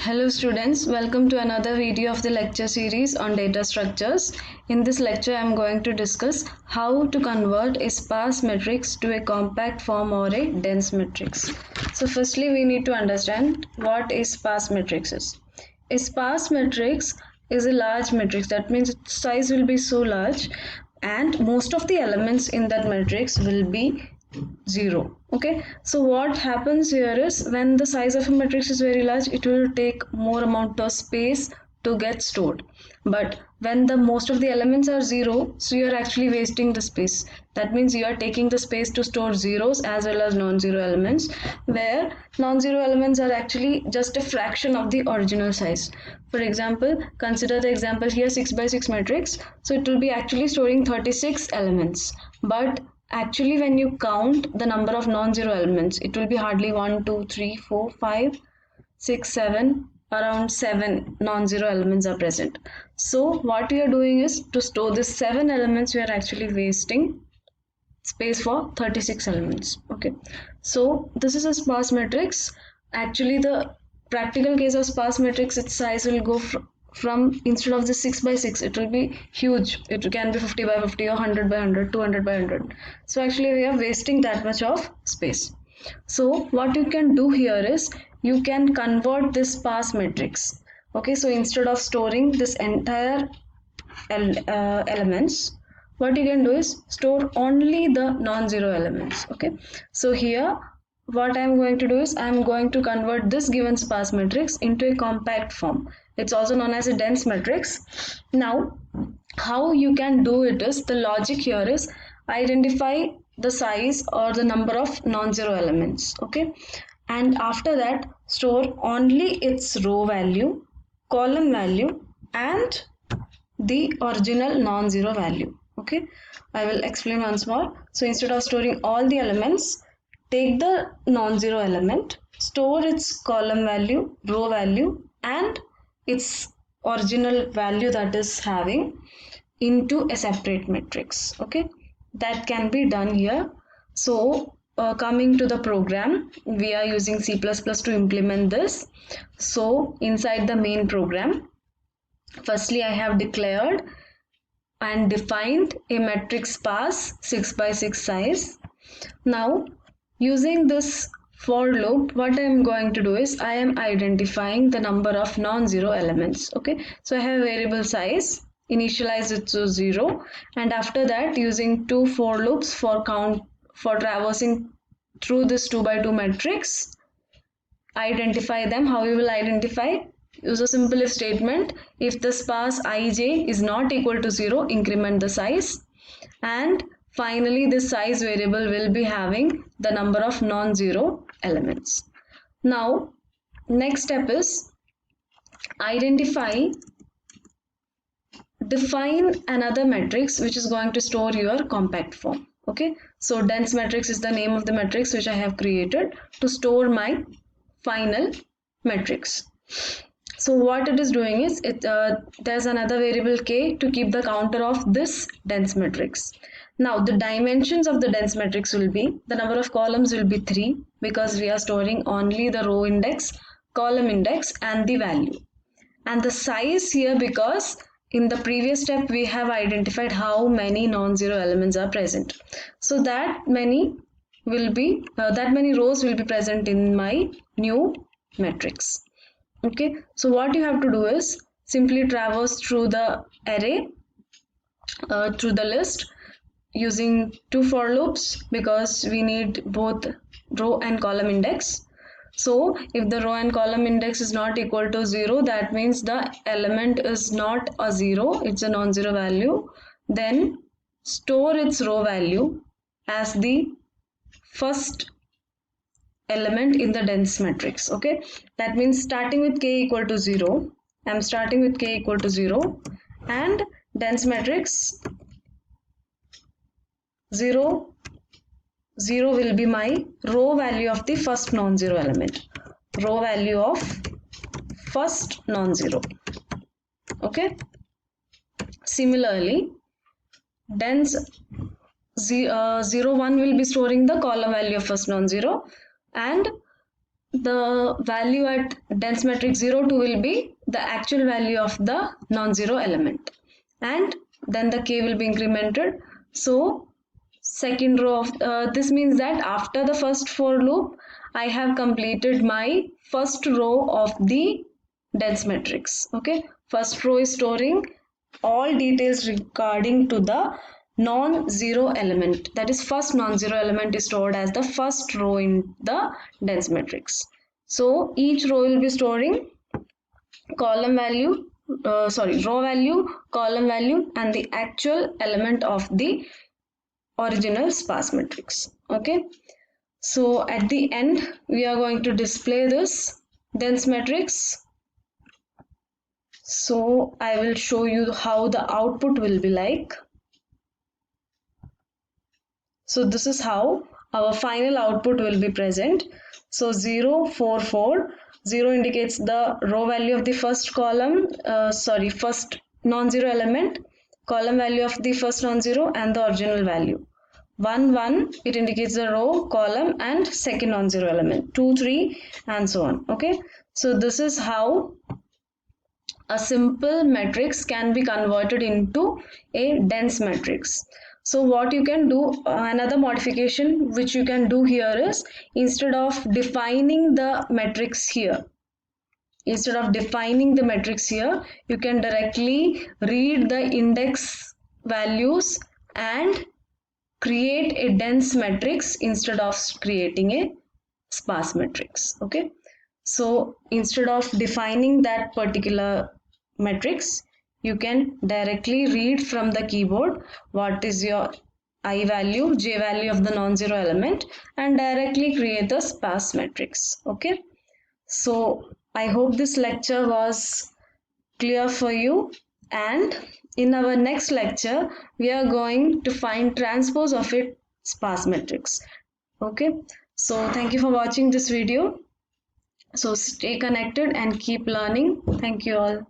Hello students, welcome to another video of the lecture series on data structures. In this lecture, I am going to discuss how to convert a sparse matrix to a compact form or a dense matrix. So firstly, we need to understand what a sparse matrix is. A sparse matrix is a large matrix. That means its size will be so large and most of the elements in that matrix will be 0. Okay, so what happens here is when the size of a matrix is very large, it will take more amount of space to get stored. But when the most of the elements are 0, so you are actually wasting the space. That means you are taking the space to store zeros as well as non-zero elements, where non-zero elements are actually just a fraction of the original size. For example, consider the example here 6 by 6 matrix. So it will be actually storing 36 elements, but actually when you count the number of non-zero elements, it will be hardly 1 2 3 4 5 6 7, around 7 non-zero elements are present. So what we are doing is, to store this 7 elements, we are actually wasting space for 36 elements. Okay, so this is a sparse matrix. Actually, the practical case of sparse matrix, its size will go from instead of the 6 by 6, it will be huge. It can be 50 by 50 or 100 by 100, 200 by 100. So actually we are wasting that much of space. So what you can do here is, you can convert this sparse matrix. Okay, so instead of storing this entire elements, what you can do is store only the non-zero elements. Okay, so here what I am going to do is, I am going to convert this given sparse matrix into a compact form. It's also known as a dense matrix. Now how you can do it is, the logic here is, identify the size or the number of non-zero elements. Okay, and after that store only its row value, column value and the original non-zero value. Okay, I will explain once more. So instead of storing all the elements, take the non-zero element, store its column value, row value and its original value that is having into a separate matrix. Okay, that can be done here. So coming to the program, we are using C++ to implement this. So inside the main program, firstly I have declared and defined a matrix sparse 6 by 6 size. Now using this for loop, what I am going to do is, I am identifying the number of non-zero elements. Okay, so I have variable size, initialize it to 0, and after that using two for loops for traversing through this 2 by 2 matrix, identify them. How you will identify? Use a simple if statement. If the sparse ij is not equal to 0, increment the size, and finally this size variable will be having the number of non-zero elements. Now next step is define another matrix which is going to store your compact form. Okay, so dense matrix is the name of the matrix which I have created to store my final matrix. So what it is doing is, there's another variable k to keep the counter of this dense matrix. Now the dimensions of the dense matrix will be, the number of columns will be 3 because we are storing only the row index, column index and the value. And the size here, because in the previous step we have identified how many non-zero elements are present. So that many rows will be present in my new matrix. Okay, so what you have to do is simply traverse through the array, through the list, using two for loops because we need both row and column index. So if the row and column index is not equal to 0, that means the element is not a 0, it's a non-zero value. Then store its row value as the first element in the dense matrix. Okay, that means starting with k equal to 0, I'm starting with k equal to 0, and dense matrix 0 0 will be my row value of the first non-zero element, row value of first non-zero. Okay, similarly dense 0 1 will be storing the column value of first non-zero, and the value at dense matrix 0, 2 will be the actual value of the non-zero element, and then the k will be incremented. So second row of this means that after the first for loop I have completed my first row of the dense matrix. Okay, first row is storing all details regarding to the non-zero element, that is first non-zero element is stored as the first row in the dense matrix. So each row will be storing column value, row value, column value, and the actual element of the original sparse matrix. Okay, so at the end we are going to display this dense matrix. So I will show you how the output will be like. So this is how our final output will be present. So 0, 4, 4. 0 indicates the row value of the first column, first non-zero element, column value of the first non-zero, and the original value. 1, 1, it indicates the row, column, and second non-zero element. 2, 3, and so on. Okay, so this is how a simple matrix can be converted into a dense matrix. So what you can do, another modification which you can do here is, instead of defining the matrix here, you can directly read the index values and create a dense matrix instead of creating a sparse matrix. Okay, so instead of defining that particular matrix, you can directly read from the keyboard what is your I value, j value of the non-zero element, and directly create the sparse matrix. Okay, so I hope this lecture was clear for you, and in our next lecture we are going to find transpose of its sparse matrix. Okay, so thank you for watching this video. So stay connected and keep learning. Thank you all.